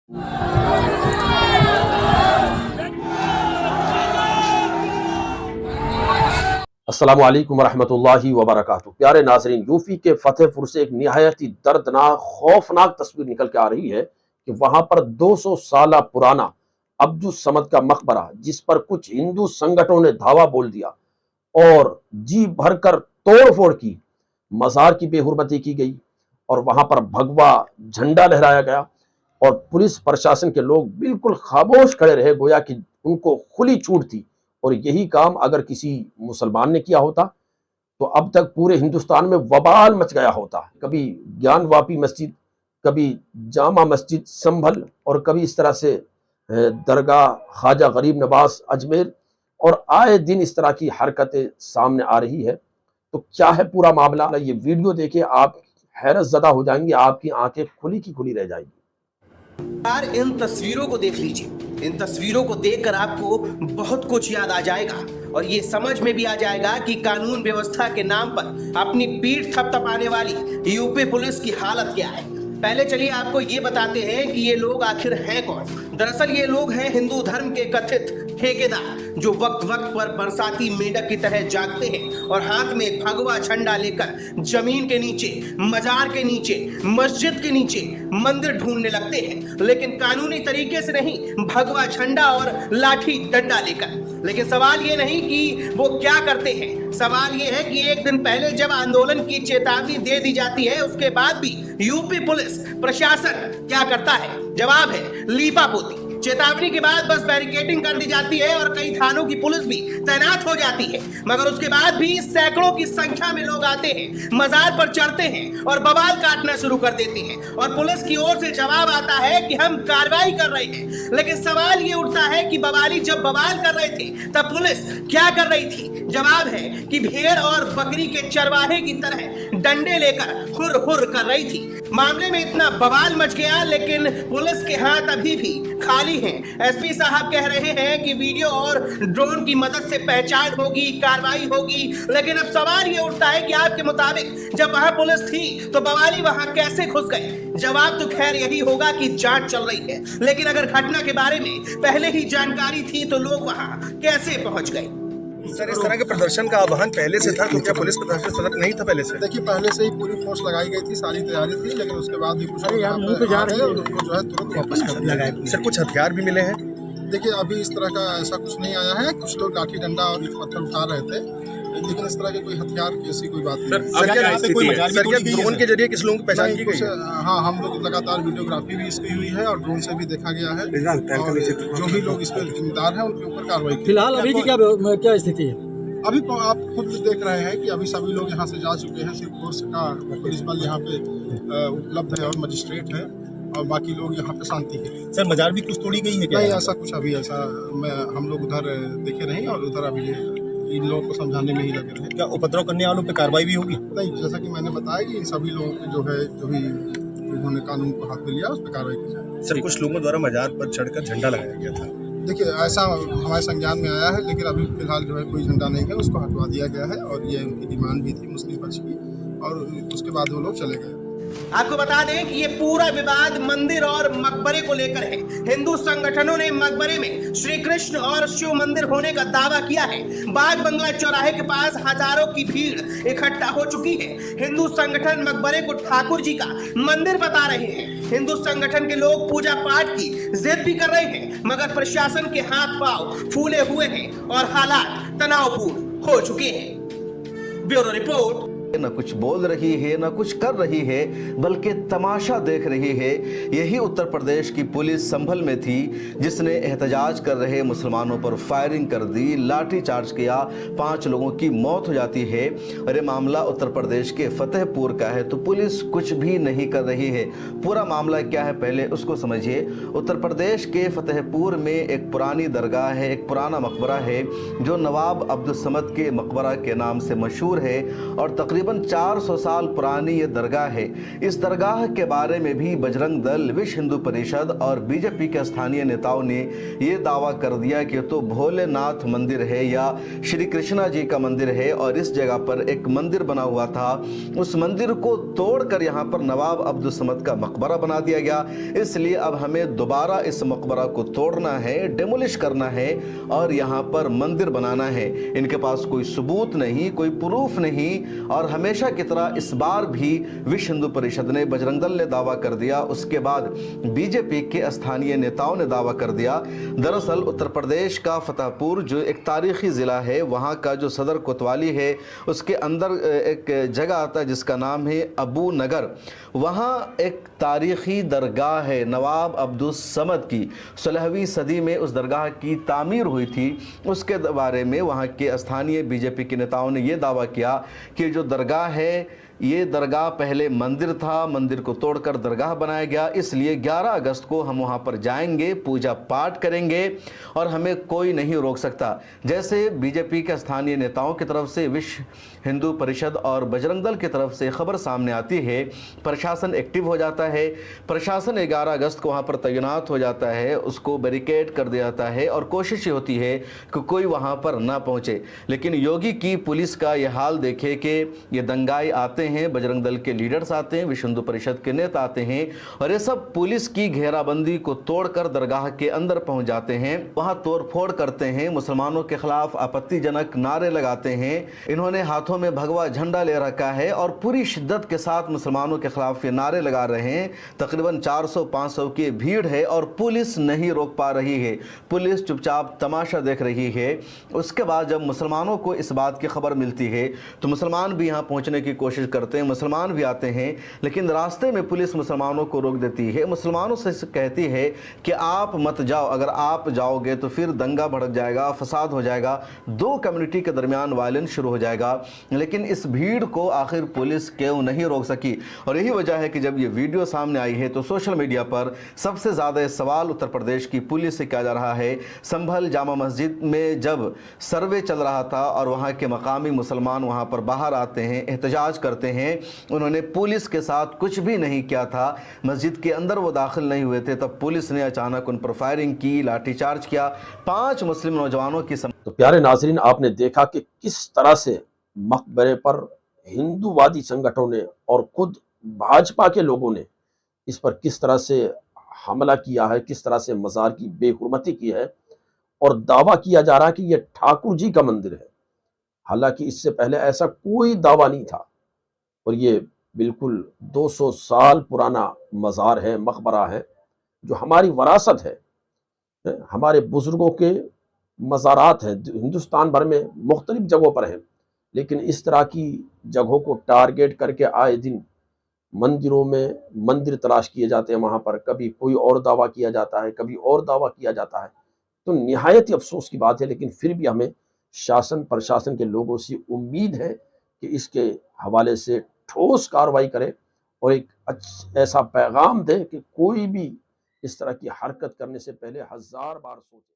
अस्सलामु अलैकुम वरहमतुल्लाहि वबरकातुहू। प्यारे नाजरीन, यूपी के फतेहपुर से एक निहायत ही दर्दनाक खौफनाक तस्वीर निकल के आ रही है कि वहां पर 200 साल पुराना अब्दुस समद का मकबरा, जिस पर कुछ हिंदू संगठनों ने धावा बोल दिया और जी भरकर तोड़फोड़ की, मजार की बेहुरमती की गई और वहां पर भगवा झंडा लहराया गया और पुलिस प्रशासन के लोग बिल्कुल खामोश खड़े रहे, गोया कि उनको खुली छूट थी। और यही काम अगर किसी मुसलमान ने किया होता तो अब तक पूरे हिंदुस्तान में वबाल मच गया होता। कभी ज्ञानवापी मस्जिद, कभी जामा मस्जिद संभल और कभी इस तरह से दरगाह ख्वाजा गरीब नवाज अजमेर, और आए दिन इस तरह की हरकतें सामने आ रही है। तो क्या है पूरा मामला, ये वीडियो देखे आप हैरत ज़दा हो जाएंगे, आपकी आंखें खुली की खुली रह जाएंगी। यार इन तस्वीरों को देख लीजिए, इन तस्वीरों को देखकर आपको बहुत कुछ याद आ जाएगा और ये समझ में भी आ जाएगा कि कानून व्यवस्था के नाम पर अपनी पीठ थपथपाने वाली यूपी पुलिस की हालत क्या है। पहले चलिए आपको ये बताते हैं कि ये लोग आखिर हैं कौन। दरअसल ये लोग हैं हिंदू धर्म के कथित ठेकेदार, जो वक्त वक्त पर बरसाती मेंढक की तरह जागते हैं और हाथ में भगवा झंडा लेकर जमीन के नीचे, मजार के नीचे, मस्जिद के नीचे मंदिर ढूंढने लगते हैं, लेकिन कानूनी तरीके से नहीं, भगवा झंडा और लाठी डंडा लेकर। लेकिन सवाल ये नहीं कि वो क्या करते हैं, सवाल ये है कि एक दिन पहले जब आंदोलन की चेतावनी दे दी जाती है, उसके बाद भी यूपी पुलिस प्रशासन क्या करता है? जवाब है लीपापोती। चेतावनी के बाद बस बैरिकेडिंग कर दी जाती है और कई थानों की पुलिस भी तैनात हो जाती है, मगर उसके बाद भी सैकड़ों की संख्या में लोग आते हैं, मजार पर चढ़ते हैं और बवाल काटना शुरू कर देते हैं और पुलिस की ओर से जवाब आता है कि हम कार्रवाई कर रहे हैं। लेकिन सवाल ये उठता है कि बवाली जब बवाल कर रहे थे तब पुलिस क्या कर रही थी? जवाब है कि भेड़ और बकरी के चरवाहे की तरह डंडे लेकर हुर हुर कर रही थी। मामले में इतना बवाल मच गया, लेकिन पुलिस के हाथ अभी भी खाली हैं। एसपी साहब कह रहे हैं कि वीडियो और ड्रोन की मदद से पहचान होगी, कार्रवाई होगी, लेकिन अब सवाल ये उठता है कि आपके मुताबिक जब वहां पुलिस थी तो बवाली वहां कैसे घुस गए? जवाब तो खैर यही होगा कि जांच चल रही है, लेकिन अगर घटना के बारे में पहले ही जानकारी थी तो लोग वहां कैसे पहुंच गए? सर, इस तरह के प्रदर्शन का आह्वान पहले से था, तो क्या पुलिस प्रशासन सतर्क नहीं था पहले से? देखिए, पहले से ही पूरी फोर्स लगाई गई थी, सारी तैयारी थी, लेकिन उसके बाद भी कुछ लोग यहाँ पे आ गए और उनको जो है तुरंत वापस कर दिया गया। सर, कुछ हथियार भी मिले हैं? देखिए, अभी इस तरह का ऐसा कुछ नहीं आया है। कुछ लोग लाठी डंडा और पत्थर उठा रहे थे, लेकिन इस तरह के कोई हथियार की ऐसी कोई बात नहीं। सर, क्या ड्रोन के जरिए किस लोगों की पहचान की गई? हाँ, हम लोग लगातार वीडियोग्राफी भी इसकी हुई है और ड्रोन से भी देखा गया है और जो भी लोग इस पर जिम्मेदार हैं उनके ऊपर कार्रवाई की। फिलहाल अभी की क्या स्थिति है? अभी तो आप खुद देख रहे हैं कि अभी सभी लोग यहाँ से जा चुके हैं। सिर्फ फोर्स का पुलिस बल यहाँ पे उपलब्ध है और मजिस्ट्रेट है और बाकी लोग यहाँ पे शांति है। सर, मजार भी कुछ तोड़ी गई है क्या? नहीं, ऐसा कुछ अभी हम लोग उधर देखे नहीं और उधर अभी इन लोगों को समझाने में ही लगे हैं। क्या उपद्रव करने वालों पे कार्रवाई भी होगी? नहीं, जैसा कि मैंने बताया कि सभी लोगों के जो भी उन्होंने कानून को हाथ में लिया उस पर कार्रवाई की जाए। सर, कुछ लोगों द्वारा मजार पर चढ़कर झंडा लगाया गया था। देखिए, ऐसा हमारे संज्ञान में आया है, लेकिन अभी फिलहाल जो है कोई झंडा नहीं है, उसको हटवा दिया गया है और ये उनकी डिमांड भी थी मुस्लिम पक्ष की और उसके बाद वो लोग चले गए। आपको बता दें कि ये पूरा विवाद मंदिर और मकबरे को लेकर है। हिंदू संगठनों ने मकबरे में श्री कृष्ण और शिव मंदिर होने का दावा किया है। बाग बंगला चौराहे के पास हजारों की भीड़ इकट्ठा हो चुकी है। हिंदू संगठन मकबरे को ठाकुर जी का मंदिर बता रहे हैं। हिंदू संगठन के लोग पूजा पाठ की जिद भी कर रहे हैं, मगर प्रशासन के हाथ पांव फूले हुए हैं और हालात तनावपूर्ण हो चुके हैं। Bureau report. न कुछ बोल रही है, न कुछ कर रही है, बल्कि तमाशा देख रही है। यही उत्तर प्रदेश की पुलिस संभल में थी, जिसने एहतजाज कर रहे मुसलमानों पर फायरिंग कर दी, लाठी चार्ज किया, 5 लोगों की मौत हो जाती है। और ये मामला उत्तर प्रदेश के फतेहपुर का है, तो पुलिस कुछ भी नहीं कर रही है। पूरा मामला क्या है पहले उसको समझिए। उत्तर प्रदेश के फतेहपुर में एक पुरानी दरगाह है, एक पुराना मकबरा है जो नवाब अब्दुस समद के मकबरा के नाम से मशहूर है और तकरीबन तकरीबन 400 साल पुरानी ये दरगाह है। इस दरगाह के बारे में भी बजरंग दल, विश्व हिंदू परिषद और बीजेपी के स्थानीय नेताओं ने ये दावा कर दिया कि तो भोलेनाथ मंदिर है या श्री कृष्णा जी का मंदिर है और इस जगह पर एक मंदिर बना हुआ था। उस मंदिर को तोड़कर यहाँ पर नवाब अब्दुल समद का मकबरा बना दिया गया, इसलिए अब हमें दोबारा इस मकबरा को तोड़ना है, डेमोलिश करना है और यहाँ पर मंदिर बनाना है। इनके पास कोई सबूत नहीं, कोई प्रूफ नहीं और हमेशा की तरह इस बार भी विश्व हिंदू परिषद ने, बजरंग दल ने दावा कर दिया। उसके बाद बीजेपी के स्थानीय नेताओं ने दावा कर दिया। दरअसल उत्तर प्रदेश का फतेहपुर जो एक तारीखी ज़िला है, वहाँ का जो सदर कोतवाली है उसके अंदर एक जगह आता है जिसका नाम है अबू नगर। वहाँ एक तारीखी दरगाह है नवाब अब्दुल समद की। 16वीं सदी में उस दरगाह की तामीर हुई थी। उसके बारे में वहाँ के स्थानीय बीजेपी के नेताओं ने यह दावा किया कि जो दरगाह है ये दरगाह पहले मंदिर था, मंदिर को तोड़कर दरगाह बनाया गया, इसलिए 11 अगस्त को हम वहाँ पर जाएंगे, पूजा पाठ करेंगे और हमें कोई नहीं रोक सकता। जैसे बीजेपी के स्थानीय नेताओं की तरफ से, विश्व हिंदू परिषद और बजरंग दल की तरफ से खबर सामने आती है, प्रशासन एक्टिव हो जाता है। प्रशासन 11 अगस्त को वहाँ पर तैनात हो जाता है, उसको बैरिकेड कर दिया जाता है और कोशिश होती है कि कोई वहाँ पर ना पहुँचे। लेकिन योगी की पुलिस का ये हाल देखे कि ये दंगाई आते हैं, बजरंग दल के लीडर्स आते हैं, विश्व हिंदू परिषद के नेता आते हैं और ये सब पुलिस की घेराबंदी को तोड़कर दरगाह के अंदर पहुंच जाते हैं, वहां तोड़फोड़ करते हैं, मुसलमानों के खिलाफ आपत्तिजनक नारे लगाते हैं। इन्होंने हाथों में भगवा झंडा ले रखा है और पूरी शिद्दत के साथ मुसलमानों के खिलाफ ये नारे लगा रहे हैं। तकरीबन 400-500 की भीड़ है और पुलिस नहीं रोक पा रही है, पुलिस चुपचाप तमाशा देख रही है। उसके बाद जब मुसलमानों को इस बात की खबर मिलती है तो मुसलमान भी यहाँ पहुँचने की कोशिश करते हैं, मुसलमान भी आते हैं, लेकिन रास्ते में पुलिस मुसलमानों को रोक देती है। मुसलमानों से कहती है कि आप मत जाओ, अगर आप जाओगे तो फिर दंगा भड़क जाएगा, फसाद हो जाएगा, दो कम्युनिटी के दरमियान वायलेंस शुरू हो जाएगा। लेकिन इस भीड़ को आखिर पुलिस क्यों नहीं रोक सकी और यही वजह है कि जब ये वीडियो सामने आई है तो सोशल मीडिया पर सबसे ज़्यादा सवाल उत्तर प्रदेश की पुलिस से किया जा रहा है। संभल जामा मस्जिद में जब सर्वे चल रहा था और वहाँ के मकामी मुसलमान वहाँ पर बाहर आते हैं, एहतजाज करते हैं, उन्होंने पुलिस के साथ कुछ भी नहीं किया था, मस्जिद के अंदर वो दाखिल नहीं हुए थे, तब पुलिस ने अचानक उन पर फायरिंग की, लाठीचार्ज किया, 5 मुस्लिम नौजवानों की तो प्यारे नाजरीन, आपने देखा कि किस तरह से मकबरे पर हिंदूवादी संगठनों ने और खुद भाजपा के लोगों ने इस पर किस तरह से हमला किया है, किस तरह से मज़ार की बेहुरमती की है और दावा किया जा रहा है कि यह ठाकुर जी का मंदिर है। हालांकि इससे पहले ऐसा कोई दावा नहीं था और ये बिल्कुल 200 साल पुराना मज़ार है, मकबरा है, जो हमारी वरासत है। हमारे बुजुर्गों के मज़ारात हैं, हिंदुस्तान भर में मुख्तलिफ जगहों पर हैं, लेकिन इस तरह की जगहों को टारगेट करके आए दिन मंदिरों में मंदिर तलाश किए जाते हैं। वहाँ पर कभी कोई और दावा किया जाता है, कभी और दावा किया जाता है। तो निहायत ही अफसोस की बात है, लेकिन फिर भी हमें शासन प्रशासन के लोगों से उम्मीद है कि इसके हवाले से ठोस कार्रवाई करे और एक ऐसा पैगाम दे कि कोई भी इस तरह की हरकत करने से पहले 1000 बार सोचे।